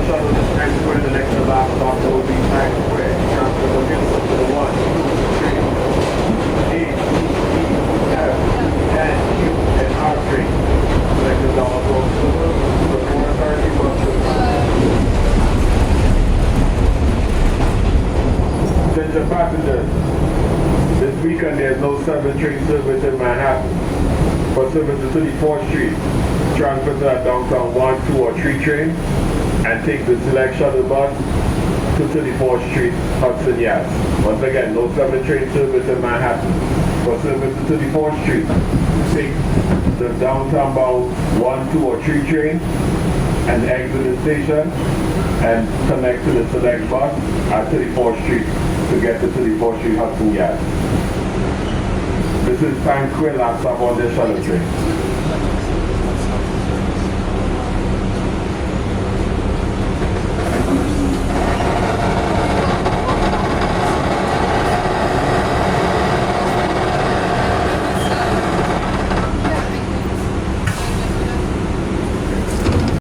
shuttle to Times Square. The next to last stop will be Times Square. Transfer the units to the 1, 2, 3, A, B, E, F, N, Q, and R train. Select the dollar road silver, the Port Authority buses. Attention passengers. This weekend there is no 7 train service in Manhattan. For service to 34th Street, transfer to that downtown 1, 2, or 3 train and take the select shuttle bus to 34th Street, Hudson Yards. Once again, no 7 train service in Manhattan. For service to 34th Street, take the downtown bound 1, 2, or 3 train and exit the station and connect to the select bus at 34th Street to get to 34th Street, Hudson Yards. This is Times Square last stop on the shuttle train.